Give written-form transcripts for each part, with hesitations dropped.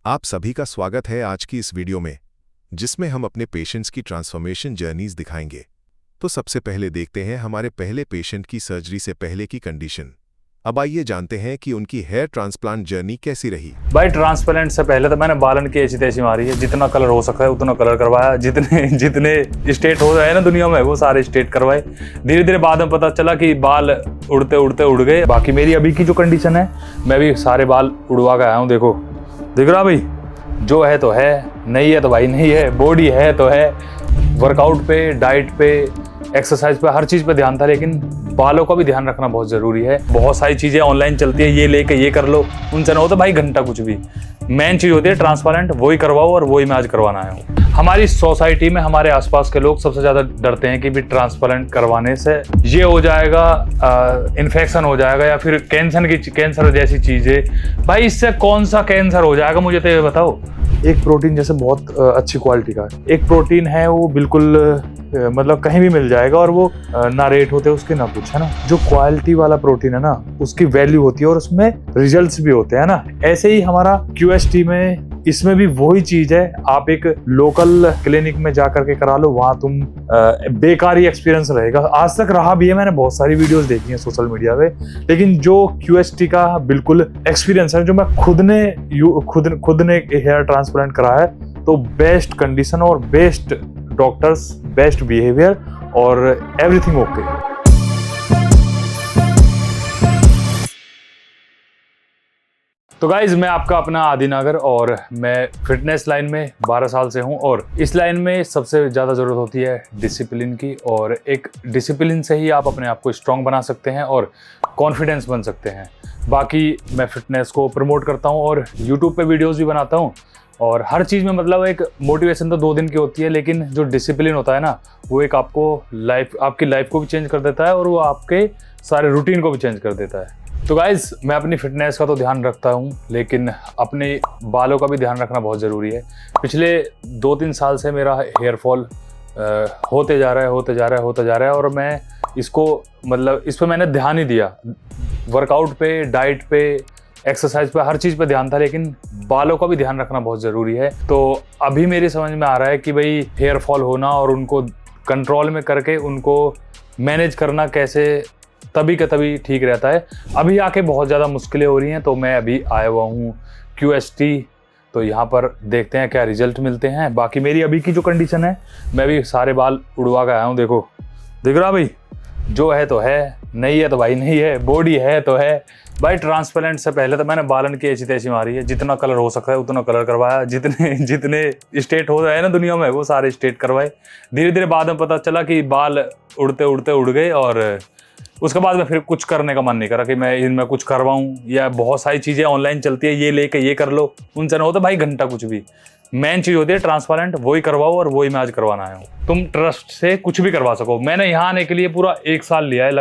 आप सभी का स्वागत है आज की इस वीडियो में, जिसमें हम अपने पेशेंट्स की ट्रांसफॉर्मेशन जर्नीज दिखाएंगे। तो सबसे पहले देखते हैं हमारे पहले पेशेंट की सर्जरी से पहले की कंडीशन। अब आइए जानते हैं कि उनकी हेयर ट्रांसप्लांट जर्नी कैसी रही। भाई ट्रांसप्लांट से पहले तो मैंने बालन की ऐसी तैसी मारी है, जितना कलर हो सकता है उतना कलर करवाया, जितने स्टेट हो रहे हैं ना दुनिया में वो सारे स्टेट करवाए। धीरे धीरे बाद में पता चला कि बाल उड़ते उड़ते उड़ गए। बाकी मेरी अभी की जो कंडीशन है, मैं भी सारे बाल उड़वा के आया हूँ। देखो दिख रहा भाई, जो है तो है, नहीं है तो भाई नहीं है, बॉडी है तो है। वर्कआउट पे, डाइट पे, एक्सरसाइज पे, हर चीज़ पे ध्यान था, लेकिन बालों का भी ध्यान रखना बहुत ज़रूरी है। बहुत सारी चीज़ें ऑनलाइन चलती है, ये लेके ये कर लो, उनसे ना होता भाई घंटा कुछ भी। मेन चीज़ होती है ट्रांसपेरेंट, वही करवाओ, और वही मैं आज करवाना आया हूँ। हमारी सोसाइटी में हमारे आसपास के लोग सबसे ज़्यादा डरते हैं कि भी ट्रांसपेरेंट करवाने से ये हो जाएगा, इन्फेक्शन हो जाएगा, या फिर कैंसर जैसी चीज़ें। भाई इससे कौन सा कैंसर हो जाएगा मुझे तो ये बताओ। एक प्रोटीन जैसे बहुत अच्छी क्वालिटी का एक प्रोटीन है, वो बिल्कुल मतलब कहीं भी मिल जाएगा, और वो ना रेट होते उसके ना कुछ, है ना। जो क्वालिटी वाला प्रोटीन है ना, उसकी वैल्यू होती है और उसमें रिजल्ट्स भी होते हैं ना। ऐसे ही हमारा QST में, इसमें भी वही चीज है। आप एक लोकल क्लिनिक में जाकर के करा लो, वहां तुम बेकारी एक्सपीरियंस रहेगा। आज तक रहा भी है, मैंने बहुत सारी वीडियोस देखी हैं सोशल मीडिया पे, लेकिन जो QST का बिल्कुल एक्सपीरियंस है, जो मैं खुद ने हेयर ट्रांसप्लांट करा है, तो बेस्ट कंडीशन और बेस्ट डॉक्टर्स, बेस्ट बिहेवियर और एवरीथिंग ओके। तो गाइज, मैं आपका अपना आदिनागर, और मैं फिटनेस लाइन में 12 साल से हूं, और इस लाइन में सबसे ज़्यादा ज़रूरत होती है डिसिप्लिन की, और एक डिसिप्लिन से ही आप अपने आप को स्ट्रॉन्ग बना सकते हैं और कॉन्फिडेंस बन सकते हैं। बाकी मैं फिटनेस को प्रमोट करता हूं और यूट्यूब पे वीडियोज़ भी बनाता हूं, और हर चीज़ में मतलब एक मोटिवेशन तो 2 दिन की होती है, लेकिन जो डिसिप्लिन होता है ना, वो एक आपकी लाइफ को भी चेंज कर देता है, और वो आपके सारे रूटीन को भी चेंज कर देता है। तो गाइज, मैं अपनी फिटनेस का तो ध्यान रखता हूँ, लेकिन अपने बालों का भी ध्यान रखना बहुत ज़रूरी है। पिछले 2-3 साल से मेरा हेयर फॉल होते जा रहा है, और मैं इसको मतलब इस पर मैंने ध्यान ही दिया। वर्कआउट पे, डाइट पे, एक्सरसाइज पे, हर चीज़ पे ध्यान था, लेकिन बालों का भी ध्यान रखना बहुत ज़रूरी है। तो अभी मेरी समझ में आ रहा है कि भाई हेयर फॉल होना और उनको कंट्रोल में करके उनको मैनेज करना कैसे तभी का तभी ठीक रहता है। अभी आके बहुत ज़्यादा मुश्किलें हो रही हैं, तो मैं अभी आया हुआ हूँ QST, तो यहाँ पर देखते हैं क्या रिजल्ट मिलते हैं। बाकी मेरी अभी की जो कंडीशन है, मैं भी सारे बाल उड़वा के आया हूँ। देखो दिख रहा भाई, जो है तो है, नहीं है तो भाई नहीं है, बॉडी है तो है। भाई ट्रांसपेरेंट से पहले तो मैंने बालन की ऐसी तैसी मारी है, जितना कलर हो सकता है उतना कलर करवाया। जितने स्टेट हो रहे हैं ना दुनिया में, वो सारे स्टेट करवाए। धीरे धीरे बाद में पता चला कि बाल उड़ते उड़ते उड़ गए, और उसके बाद में फिर कुछ करने का मन नहीं करा कि मैं इनमें कुछ करवाऊँ, या बहुत सारी चीज़ें ऑनलाइन चलती है, ये लेके ये कर लो, उनसे ना होता भाई घंटा कुछ भी। मेन चीज़ होती है ट्रांसपेरेंट, वही करवाओ, और वही मैं आज करवाना आया हूँ। तुम ट्रस्ट से कुछ भी करवा सको। मैंने यहाँ आने के लिए पूरा 1 साल लिया है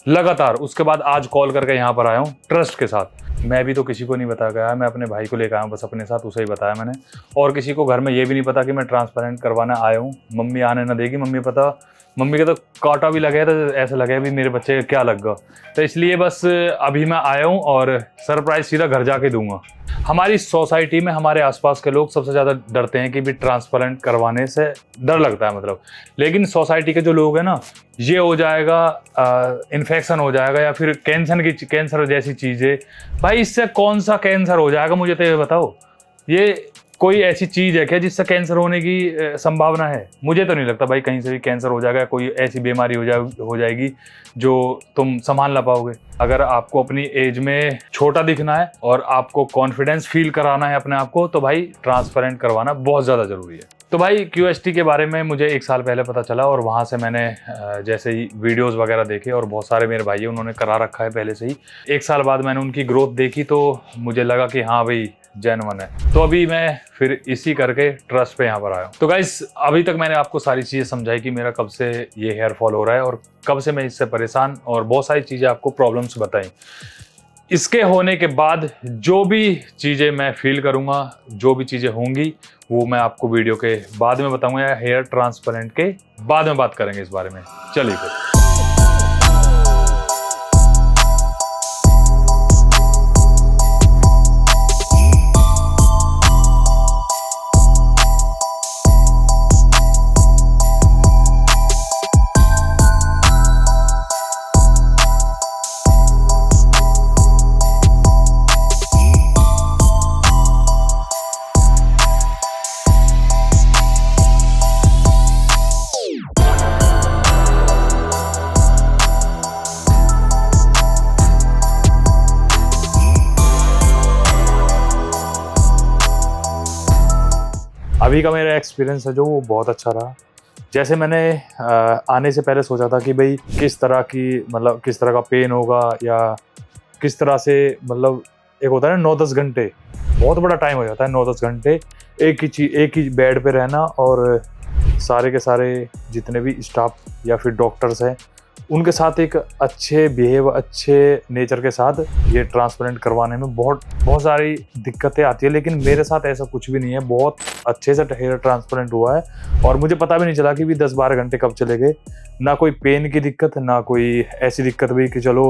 लगातार। उसके बाद आज कॉल करके यहाँ पर आया हूँ ट्रस्ट के साथ। मैं भी तो किसी को नहीं बता गया, मैं अपने भाई को लेकर आया हूँ, बस अपने साथ उसे ही बताया मैंने। और किसी को घर में ये भी नहीं पता कि मैं ट्रांसपेरेंट करवाने आया हूँ। मम्मी आने ना देगी, मम्मी के तो कांटा भी लगे, तो ऐसा लगे भी मेरे बच्चे क्या लग गया। तो इसलिए बस अभी मैं आया हूँ, और सरप्राइज सीधा घर जाके दूंगा। हमारी सोसाइटी में हमारे आसपास के लोग सबसे ज़्यादा डरते हैं कि भी ट्रांसपेरेंट करवाने से डर लगता है मतलब। लेकिन सोसाइटी के जो लोग हैं ना, ये हो जाएगा, इन्फेक्शन हो जाएगा, या फिर कैंसर जैसी चीज़ें। भाई इससे कौन सा कैंसर हो जाएगा मुझे तो ये बताओ। ये कोई ऐसी चीज़ है क्या जिससे कैंसर होने की संभावना है? मुझे तो नहीं लगता भाई कहीं से भी कैंसर हो जाएगा, कोई ऐसी बीमारी हो जाएगी जो तुम संभाल ना पाओगे। अगर आपको अपनी एज में छोटा दिखना है और आपको कॉन्फिडेंस फील कराना है अपने आप को, तो भाई ट्रांसपेरेंट करवाना बहुत ज़्यादा ज़रूरी है। तो भाई QST के बारे में मुझे 1 साल पहले पता चला, और वहाँ से मैंने जैसे ही वीडियोस वगैरह देखे, और बहुत सारे मेरे भाई उन्होंने करा रखा है पहले से ही। 1 साल बाद मैंने उनकी ग्रोथ देखी, तो मुझे लगा कि हाँ भाई जेन्युइन है। तो अभी मैं फिर इसी करके ट्रस्ट पे यहाँ पर आया हूँ। तो गाइस, अभी तक मैंने आपको सारी चीज़ें समझाई कि मेरा कब से ये हेयर फॉल हो रहा है, और कब से मैं इससे परेशान, और बहुत सारी चीज़ें आपको प्रॉब्लम्स बताई। इसके होने के बाद जो भी चीज़ें मैं फील करूँगा, जो भी चीज़ें होंगी, वो मैं आपको वीडियो के बाद में बताऊँगा, या हेयर ट्रांसपेरेंट के बाद में बात करेंगे इस बारे में। चलिए फिर। अभी का मेरा एक्सपीरियंस है जो वो बहुत अच्छा रहा। जैसे मैंने आने से पहले सोचा था कि भाई किस तरह का पेन होगा या किस तरह से, मतलब एक होता है ना 9-10 घंटे, बहुत बड़ा टाइम हो जाता है 9-10 घंटे एक ही बेड पे रहना, और सारे के सारे जितने भी स्टाफ या फिर डॉक्टर्स हैं उनके साथ एक अच्छे नेचर के साथ ये ट्रांसप्लांट करवाने में बहुत सारी दिक्कतें आती है। लेकिन मेरे साथ ऐसा कुछ भी नहीं है, बहुत अच्छे से हेयर ट्रांसप्लांट हुआ है और मुझे पता भी नहीं चला कि भी 10-12 घंटे कब चले गए। ना कोई पेन की दिक्कत, ना कोई ऐसी दिक्कत हुई कि चलो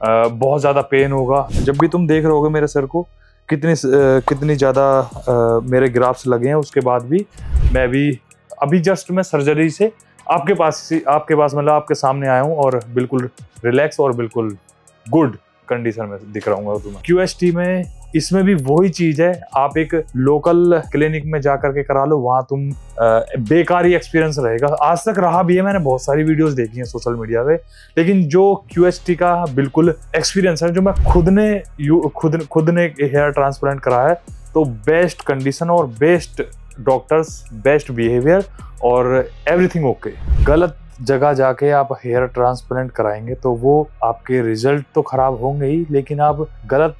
बहुत ज़्यादा पेन होगा। जब भी तुम देख रहे होगे मेरे सर को कितनी ज़्यादा मेरे ग्राफ्स लगे हैं, उसके बाद भी मैं भी अभी जस्ट मैं सर्जरी से आपके पास मतलब आपके सामने आया हूँ और बिल्कुल रिलैक्स और बिल्कुल गुड कंडीशन में दिख रहा हूँ तुम्हें। QST में इसमें भी वही चीज है, आप एक लोकल क्लिनिक में जा करके करा लो, वहां तुम बेकार ही एक्सपीरियंस रहेगा। आज तक रहा भी है, मैंने बहुत सारी वीडियोस देखी हैं सोशल मीडिया पे, लेकिन जो QST का बिल्कुल एक्सपीरियंस है, जो मैं खुद ने हेयर ट्रांसप्लांट कराया है, तो बेस्ट कंडीशन और बेस्ट डॉक्टर्स, बेस्ट बिहेवियर और एवरीथिंग ओके। गलत जगह जाके आप हेयर ट्रांसप्लांट कराएंगे तो वो आपके रिजल्ट तो खराब होंगे ही, लेकिन आप गलत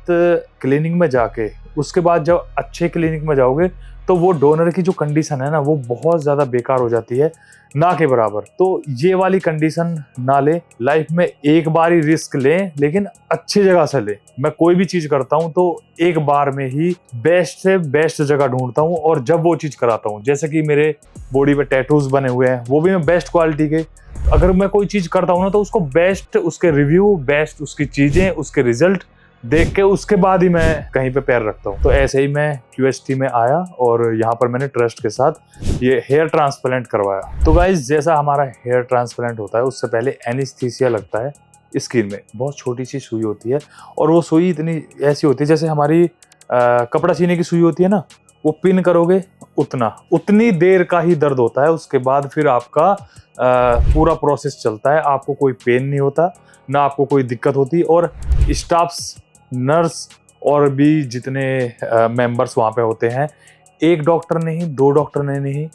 क्लिनिक में जाके उसके बाद जब अच्छे क्लिनिक में जाओगे तो वो डोनर की जो कंडीशन है ना, वो बहुत ज़्यादा बेकार हो जाती है, ना के बराबर। तो ये वाली कंडीशन ना ले, लाइफ में एक बार ही रिस्क लें, लेकिन अच्छी जगह से ले। मैं कोई भी चीज़ करता हूँ तो एक बार में ही बेस्ट से बेस्ट जगह ढूंढता हूँ और जब वो चीज़ कराता हूँ। जैसे कि मेरे बॉडी पे टैटूज बने हुए हैं, वो भी मैं बेस्ट क्वालिटी के। अगर मैं कोई चीज़ करता हूँ ना तो उसको बेस्ट, उसके रिव्यू बेस्ट, उसकी चीज़ें, उसके रिजल्ट देख के उसके बाद ही मैं कहीं पे पैर रखता हूँ। तो ऐसे ही मैं QST में आया और यहाँ पर मैंने ट्रस्ट के साथ ये हेयर ट्रांसप्लांट करवाया। तो गाइज, जैसा हमारा हेयर ट्रांसप्लांट होता है उससे पहले एनेस्थीसिया लगता है स्किन में। बहुत छोटी सी सुई होती है और वो सुई इतनी ऐसी होती है जैसे हमारी कपड़ा सीने की सुई होती है ना, वो पिन करोगे उतनी देर का ही दर्द होता है। उसके बाद फिर आपका पूरा प्रोसेस चलता है, आपको कोई पेन नहीं होता, ना आपको कोई दिक्कत होती। और स्टाफ्स, नर्स और भी जितने मेंबर्स वहाँ पे होते हैं, एक डॉक्टर नहीं, 2 डॉक्टर नहीं,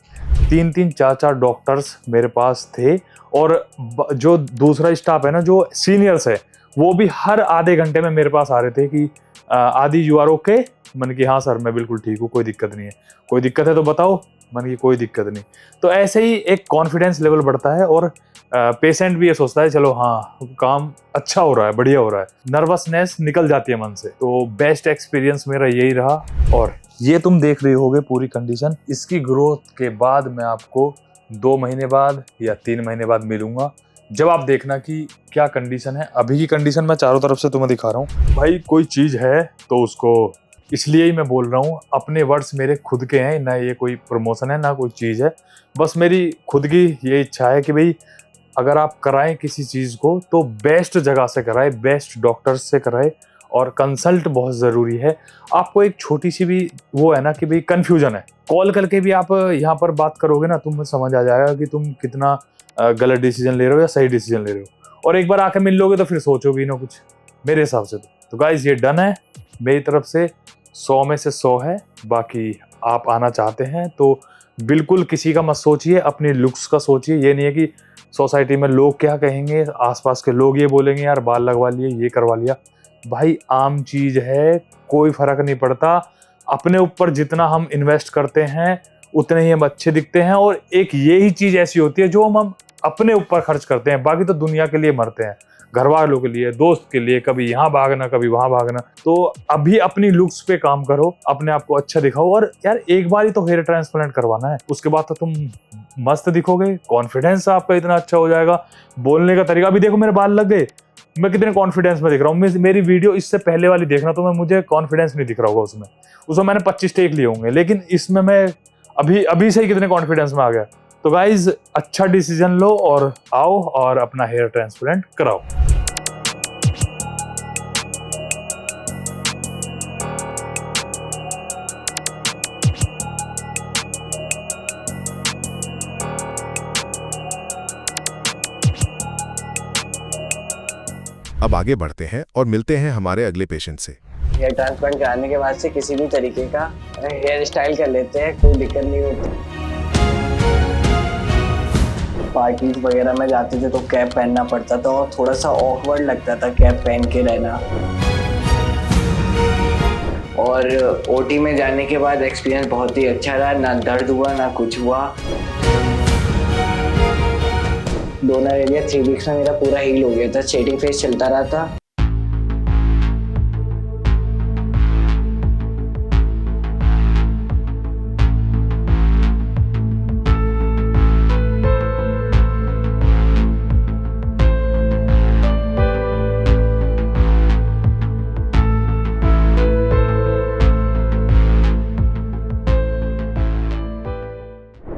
3-3, 4-4 डॉक्टर्स मेरे पास थे। और जो दूसरा स्टाफ है ना, जो सीनियर्स है, वो भी हर आधे घंटे में मेरे पास आ रहे थे कि आदि यू आर ओके। मैंने कि हाँ सर, मैं बिल्कुल ठीक हूँ, कोई दिक्कत नहीं है। कोई दिक्कत है तो बताओ। मैंने कि कोई दिक्कत नहीं। तो ऐसे ही एक कॉन्फिडेंस लेवल बढ़ता है और पेशेंट भी ये सोचता है चलो हाँ, काम अच्छा हो रहा है, बढ़िया हो रहा है, नर्वसनेस निकल जाती है मन से। तो बेस्ट एक्सपीरियंस मेरा यही रहा। और ये तुम देख रहे होगे पूरी कंडीशन। इसकी ग्रोथ के बाद मैं आपको 2 महीने बाद या 3 महीने बाद मिलूंगा, जब आप देखना कि क्या कंडीशन है। अभी की कंडीशन मैं चारों तरफ से तुम्हें दिखा रहा हूँ। भाई कोई चीज है तो उसको, इसलिए ही मैं बोल रहा हूँ, अपने वर्ड्स मेरे खुद के हैं, ना ये कोई प्रमोशन है ना कोई चीज़ है। बस मेरी खुद की ये इच्छा है कि भाई अगर आप कराएं किसी चीज़ को तो बेस्ट जगह से कराएं, बेस्ट डॉक्टर्स से कराएं, और कंसल्ट बहुत ज़रूरी है। आपको एक छोटी सी भी वो है ना कि भाई कन्फ्यूजन है, कॉल करके भी आप यहाँ पर बात करोगे ना, तुम्हें समझ आ जाएगा कि तुम कितना गलत डिसीजन ले रहे हो या सही डिसीजन ले रहे हो। और एक बार आके मिल लोगे तो फिर सोचोगे ना कुछ, मेरे हिसाब से। तो गाइज, ये डन है मेरी तरफ से, 100 में से 100 है। बाकी आप आना चाहते हैं तो बिल्कुल किसी का मत सोचिए, अपनी लुक्स का सोचिए। ये नहीं है कि सोसाइटी में लोग क्या कहेंगे, आसपास के लोग ये बोलेंगे यार बाल लगवा लिए, ये करवा लिया। भाई आम चीज है, कोई फर्क नहीं पड़ता। अपने ऊपर जितना हम इन्वेस्ट करते हैं उतने ही हम अच्छे दिखते हैं। और एक यही चीज ऐसी होती है जो हम अपने ऊपर खर्च करते हैं, बाकी तो दुनिया के लिए मरते हैं, घर वालों के लिए, दोस्त के लिए, कभी यहाँ भागना कभी वहां भागना। तो अभी अपनी लुक्स पे काम करो, अपने आप को अच्छा दिखाओ। और यार एक बार ही तो हेयर ट्रांसप्लांट करवाना है, उसके बाद तो तुम मस्त दिखोगे, कॉन्फिडेंस आपका इतना अच्छा हो जाएगा। बोलने का तरीका भी देखो, मेरे बाल लग गए, मैं कितने कॉन्फिडेंस में दिख रहा हूँ। मेरी वीडियो इससे पहले वाली देखना तो मुझे कॉन्फिडेंस नहीं दिख रहा होगा उसमें मैंने 25 टेक लिए होंगे, लेकिन इसमें मैं अभी से ही कितने कॉन्फिडेंस में आ गया। तो गाइज, अच्छा डिसीजन लो और आओ और अपना हेयर ट्रांसप्लांट कराओ। अब आगे बढ़ते हैं और मिलते हैं हमारे अगले पेशेंट से। हेयर ट्रांसप्लांट कराने के बाद से किसी भी तरीके का हेयर स्टाइल कर लेते हैं, कोई दिक्कत नहीं होती। पार्टीज वगैरह में जाते थे तो कैप पहनना पड़ता था और थोड़ा सा ऑकवर्ड लगता था कैप पहन के रहना। और ओटी में जाने के बाद एक्सपीरियंस बहुत ही अच्छा रहा, ना दर्द हुआ ना कुछ हुआ। डोनर एरिया 3 वीक्स में मेरा पूरा हील हो गया था, स्ट्रेटिंग फेस चलता रहा था।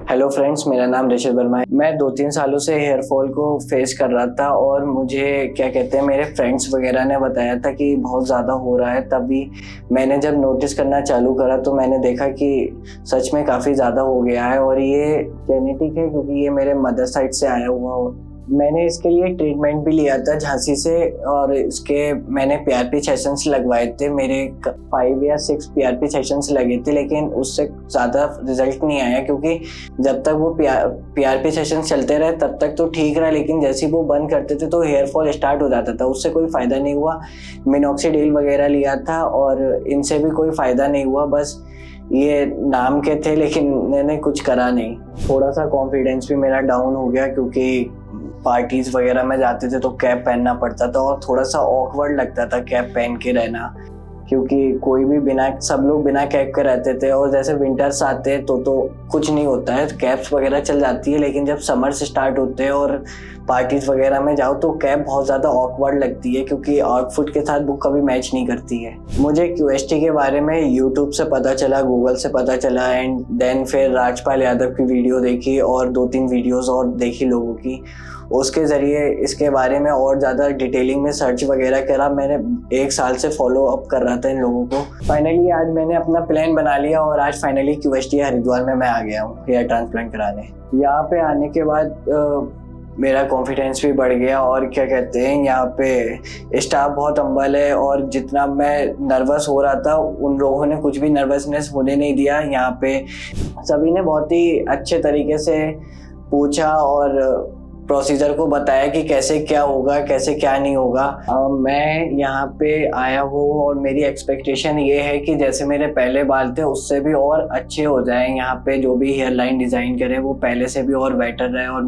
हेलो फ्रेंड्स, मेरा नाम ऋषभ वर्मा है। मैं 2-3 सालों से हेयर फॉल को फेस कर रहा था और मुझे क्या कहते हैं मेरे फ्रेंड्स वगैरह ने बताया था कि बहुत ज़्यादा हो रहा है। तभी मैंने जब नोटिस करना चालू करा तो मैंने देखा कि सच में काफ़ी ज़्यादा हो गया है और ये जेनेटिक है, क्योंकि ये मेरे मदर साइड से आया हुआ। मैंने इसके लिए ट्रीटमेंट भी लिया था झांसी से और इसके मैंने पीआरपी सेशंस लगवाए थे। मेरे 5 या 6 पीआरपी सेशंस लगे थे, लेकिन उससे ज़्यादा रिजल्ट नहीं आया, क्योंकि जब तक वो पीआरपी सेशंस चलते रहे तब तक तो ठीक रहा, लेकिन जैसे ही वो बंद करते थे तो हेयर फॉल स्टार्ट हो जाता था। उससे कोई फ़ायदा नहीं हुआ। मिनॉक्सिडिल वगैरह लिया था और इनसे भी कोई फ़ायदा नहीं हुआ, बस ये नाम के थे, लेकिन मैंने कुछ करा नहीं। थोड़ा सा कॉन्फिडेंस भी मेरा डाउन हो गया, क्योंकि पार्टीज वगैरह में जाते थे तो कैप पहनना पड़ता था और थोड़ा सा ऑकवर्ड लगता था कैप पहन के रहना, क्योंकि कोई भी सब लोग बिना कैप के रहते थे। और जैसे विंटर्स आते हैं तो कुछ नहीं होता है, कैप्स वगैरह चल जाती है, लेकिन जब समर्स स्टार्ट होते हैं और पार्टीज वगैरह में जाओ तो कैप बहुत ज़्यादा ऑकवर्ड लगती है, क्योंकि आउटफिट के साथ वो कभी मैच नहीं करती है। मुझे क्यूएसटी के बारे में यूट्यूब से पता चला, गूगल से पता चला, एंड देन फिर राजपाल यादव की वीडियो देखी और 2-3 वीडियोज़ और देखी लोगों की। उसके ज़रिए इसके बारे में और ज़्यादा डिटेलिंग में सर्च वगैरह करा। मैंने 1 साल से फॉलो अप कर रहा था इन लोगों को। फाइनली आज मैंने अपना प्लान बना लिया और आज फाइनली क्यूएसटी हरिद्वार में मैं आ गया हूँ हेयर ट्रांसप्लांट कराने। यहाँ पे आने के बाद मेरा कॉन्फिडेंस भी बढ़ गया और क्या कहते हैं यहाँ पे स्टाफ बहुत हम्बल है और जितना मैं नर्वस हो रहा था उन लोगों ने कुछ भी नर्वसनेस होने नहीं दिया। यहाँ पे सभी ने बहुत ही अच्छे तरीके से पूछा और प्रोसीजर को बताया कि कैसे क्या होगा, कैसे क्या नहीं होगा। मैं यहाँ पे आया हूँ और मेरी एक्सपेक्टेशन ये है कि जैसे मेरे पहले बाल थे उससे भी और अच्छे हो जाएं। यहाँ पे जो भी हेयर लाइन डिज़ाइन करे वो पहले से भी और बेटर रहे। और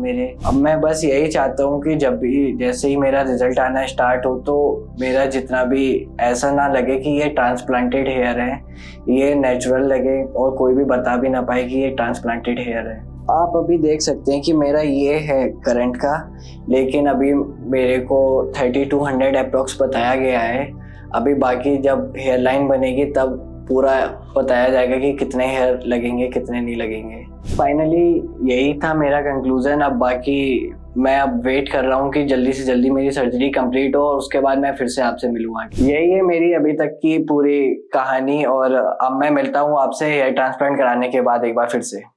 अब मैं बस यही चाहता हूँ कि जब भी जैसे ही मेरा रिजल्ट आना स्टार्ट हो तो मेरा जितना भी ऐसा ना लगे कि ये ट्रांसप्लांटेड हेयर है, ये नेचुरल लगे और कोई भी बता भी ना पाए कि ये ट्रांसप्लांटेड हेयर है। आप अभी देख सकते हैं कि मेरा ये है करंट का, लेकिन अभी मेरे को 3200 अप्रॉक्स बताया गया है। अभी बाकी जब हेयर लाइन बनेगी तब पूरा बताया जाएगा कि कितने हेयर लगेंगे कितने नहीं लगेंगे। फाइनली यही था मेरा कंक्लूजन। अब बाकी मैं अब वेट कर रहा हूँ कि जल्दी से जल्दी मेरी सर्जरी कंप्लीट हो और उसके बाद मैं फिर से आपसे मिलूंगा। यही है मेरी अभी तक की पूरी कहानी और अब मैं मिलता हूँ आपसे हेयर ट्रांसप्लांट कराने के बाद एक बार फिर से।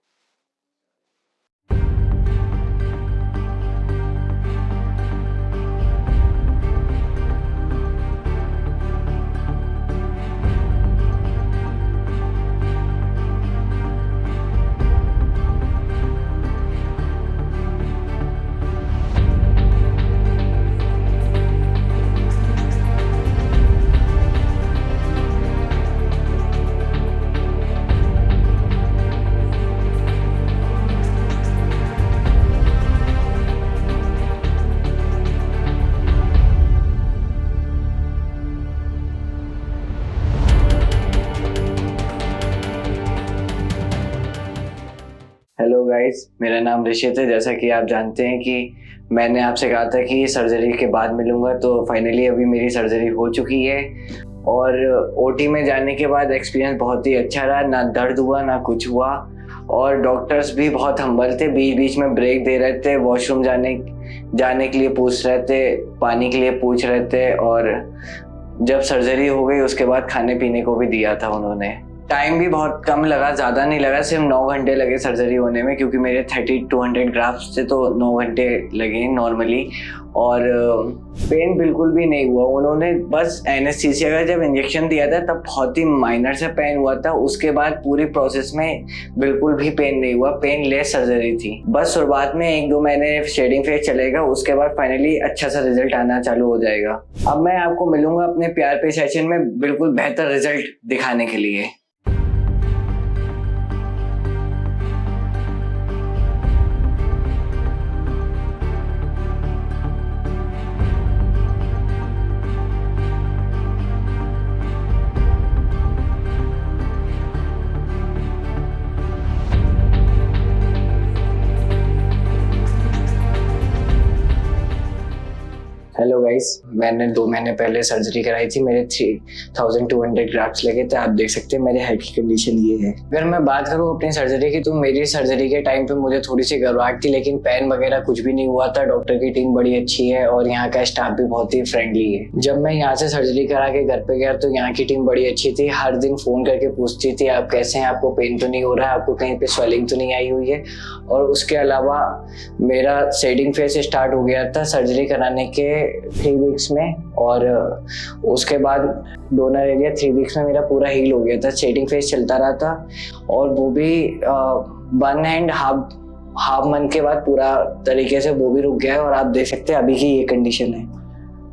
हेलो गाइस, मेरा नाम ऋषित है। जैसा कि आप जानते हैं कि मैंने आपसे कहा था कि सर्जरी के बाद मिलूंगा, तो फाइनली अभी मेरी सर्जरी हो चुकी है और ओटी में जाने के बाद एक्सपीरियंस बहुत ही अच्छा रहा। ना दर्द हुआ ना कुछ हुआ और डॉक्टर्स भी बहुत हम्बल थे, बीच बीच में ब्रेक दे रहे थे, वॉशरूम जाने के लिए पूछ रहे थे, पानी के लिए पूछ रहे थे और जब सर्जरी हो गई उसके बाद खाने पीने को भी दिया था उन्होंने। टाइम भी बहुत कम लगा, ज़्यादा नहीं लगा, सिर्फ 9 घंटे लगे सर्जरी होने में, क्योंकि मेरे 3200 ग्राफ्ट से तो 9 घंटे लगे नॉर्मली। और पेन बिल्कुल भी नहीं हुआ। उन्होंने बस एनेस्थीसिया का जब इंजेक्शन दिया था तब बहुत ही माइनर से पेन हुआ था, उसके बाद पूरी प्रोसेस में बिल्कुल भी पेन नहीं हुआ, पेन लेस सर्जरी थी। बस शुरुआत में 1-2 महीने शेडिंग फेज चलेगा, उसके बाद फाइनली अच्छा सा रिजल्ट आना चालू हो जाएगा। अब मैं आपको मिलूंगा अपने PRP सेशन में बिल्कुल बेहतर रिजल्ट दिखाने के लिए। हेलो गाइस, मैंने 2 महीने पहले सर्जरी कराई थी। मेरे 3200 ग्राफ्ट्स लगे थे। आप देख सकते हैं मेरे हेड की कंडीशन ये है। अगर मैं बात करूं अपनी सर्जरी की, तो मेरी सर्जरी के टाइम पे मुझे थोड़ी सी घबराहट थी, लेकिन पेन वगैरह कुछ भी नहीं हुआ था। डॉक्टर की टीम बड़ी अच्छी है और यहाँ का स्टाफ भी बहुत ही फ्रेंडली है। जब मैं यहाँ से सर्जरी करा के घर पे गया तो यहाँ की टीम बड़ी अच्छी थी। हर दिन फोन करके पूछती थी आप कैसे हैं, आपको पेन तो नहीं हो रहा है, आपको कहीं पे स्वेलिंग तो नहीं आई हुई है। और उसके अलावा मेरा शेडिंग फेज स्टार्ट हो गया था सर्जरी कराने के 3 वीक्स में, और उसके बाद डोनर एरिया 3 वीक्स में मेरा पूरा हील हो गया था। शेडिंग फेज चलता रहा था और वो भी 1 एंड हाफ मंथ के बाद पूरा तरीके से वो भी रुक गया है। और आप देख सकते हैं अभी की ये कंडीशन है।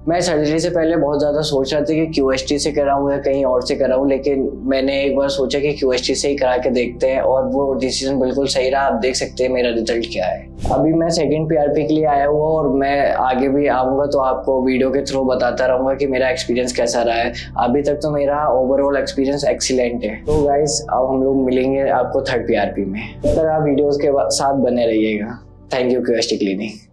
मैं सर्जरी से पहले बहुत ज़्यादा सोच रहा था कि QST से कराऊँ या कहीं और से कराऊँ, लेकिन मैंने एक बार सोचा कि QST से ही करा के देखते हैं और वो डिसीजन बिल्कुल सही रहा। आप देख सकते हैं मेरा रिजल्ट क्या है। अभी मैं सेकंड PRP के लिए आया हुआ और मैं आगे भी आऊँगा तो आपको वीडियो के थ्रू बताता रहूँगा कि मेरा एक्सपीरियंस कैसा रहा है। अभी तक तो मेरा ओवरऑल एक्सपीरियंस एक्सीलेंट है। तो गाइस, अब हम लोग मिलेंगे आपको थर्ड PRP में। तब तक आप वीडियोज़ के साथ बने रहिएगा। Thank you QST clinic.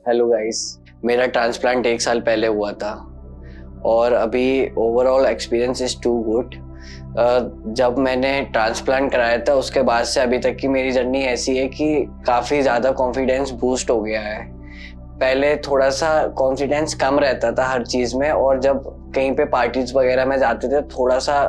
Hello guys, मेरा ट्रांसप्लांट 1 साल पहले हुआ था और अभी overall experience is too good. जब मैंने ट्रांसप्लांट कराया था उसके बाद से अभी तक की मेरी जर्नी ऐसी है कि काफ़ी ज़्यादा कॉन्फिडेंस बूस्ट हो गया है। पहले थोड़ा सा कॉन्फिडेंस कम रहता था हर चीज़ में, और जब कहीं पे पार्टीज वगैरह में जाते थे थोड़ा सा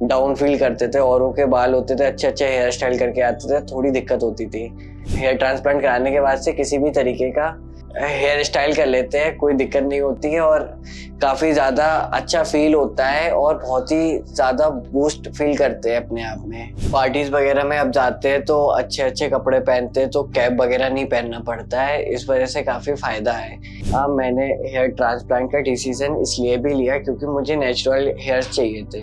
डाउन फील करते थे। औरों के बाल होते थे अच्छे अच्छे हेयर स्टाइल करके आते थे, थोड़ी दिक्कत होती थी। हेयर ट्रांसप्लांट कराने के बाद से किसी भी तरीके का हेयर स्टाइल कर लेते हैं, कोई दिक्कत नहीं होती है और काफ़ी ज़्यादा अच्छा फील होता है और बहुत ही ज़्यादा बूस्ट फील करते हैं अपने आप में। पार्टीज वगैरह में अब जाते हैं तो अच्छे अच्छे कपड़े पहनते हैं, तो कैप वगैरह नहीं पहनना पड़ता है। इस वजह से काफ़ी फ़ायदा है। हाँ, मैंने हेयर ट्रांसप्लांट का डिसीजन इसलिए भी लिया क्योंकि मुझे नेचुरल हेयर चाहिए थे।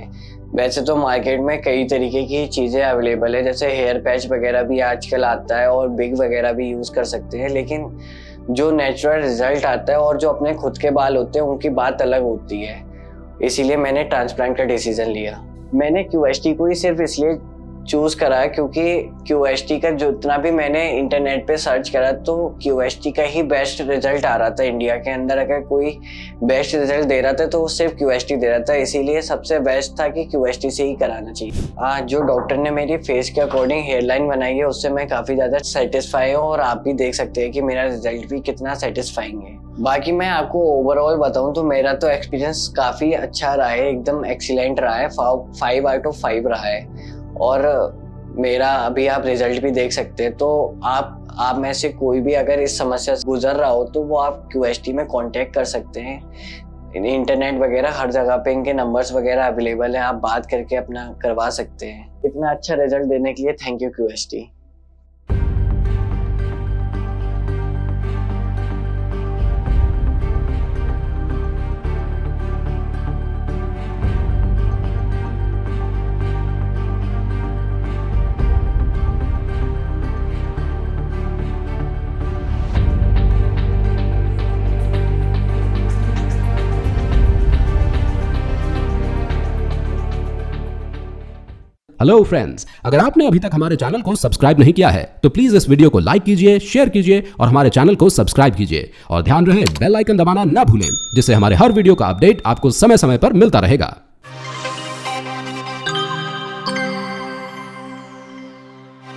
वैसे तो मार्केट में कई तरीके की चीज़ें अवेलेबल है, जैसे हेयर पैच वगैरह भी आजकल आता है और बिग वगैरह भी यूज़ कर सकते हैं, लेकिन जो नेचुरल रिजल्ट आता है और जो अपने खुद के बाल होते हैं उनकी बात अलग होती है। इसीलिए मैंने ट्रांसप्लांट का डिसीजन लिया। मैंने QST को ही सिर्फ इसलिए चूज़ करा क्योंकि QST का जितना भी मैंने इंटरनेट पे सर्च करा तो QST का ही बेस्ट रिजल्ट आ रहा था। इंडिया के अंदर अगर कोई बेस्ट रिजल्ट दे रहा था तो वो सिर्फ QST दे रहा था, इसीलिए सबसे बेस्ट था कि QST से ही कराना चाहिए। जो डॉक्टर ने मेरी फेस के अकॉर्डिंग हेयरलाइन बनाई है उससे मैं काफ़ी ज़्यादा सेटिस्फाई हूँ और आप भी देख सकते हैं कि मेरा रिजल्ट भी कितना सेटिस्फाइंग है। बाकी मैं आपको ओवरऑल बताऊं तो मेरा तो एक्सपीरियंस काफ़ी अच्छा रहा है, एकदम एक्सीलेंट रहा है, 5 आउट ऑफ 5 रहा है। और मेरा अभी आप रिजल्ट भी देख सकते हैं। तो आप में से कोई भी अगर इस समस्या से गुजर रहा हो तो वो आप QST में कांटेक्ट कर सकते हैं। इंटरनेट वगैरह हर जगह पे इनके नंबर्स वगैरह अवेलेबल हैं, आप बात करके अपना करवा सकते हैं। इतना अच्छा रिजल्ट देने के लिए thank you QST। Hello friends, अगर आपने अभी तक हमारे चैनल को सब्सक्राइब नहीं किया है तो प्लीज इस वीडियो को लाइक कीजिए, शेयर कीजिए और हमारे चैनल को सब्सक्राइब कीजिए। और ध्यान रहे बेल आइकन दबाना ना भूलें, जिससे हमारे हर वीडियो का अपडेट आपको समय समय पर मिलता रहेगा।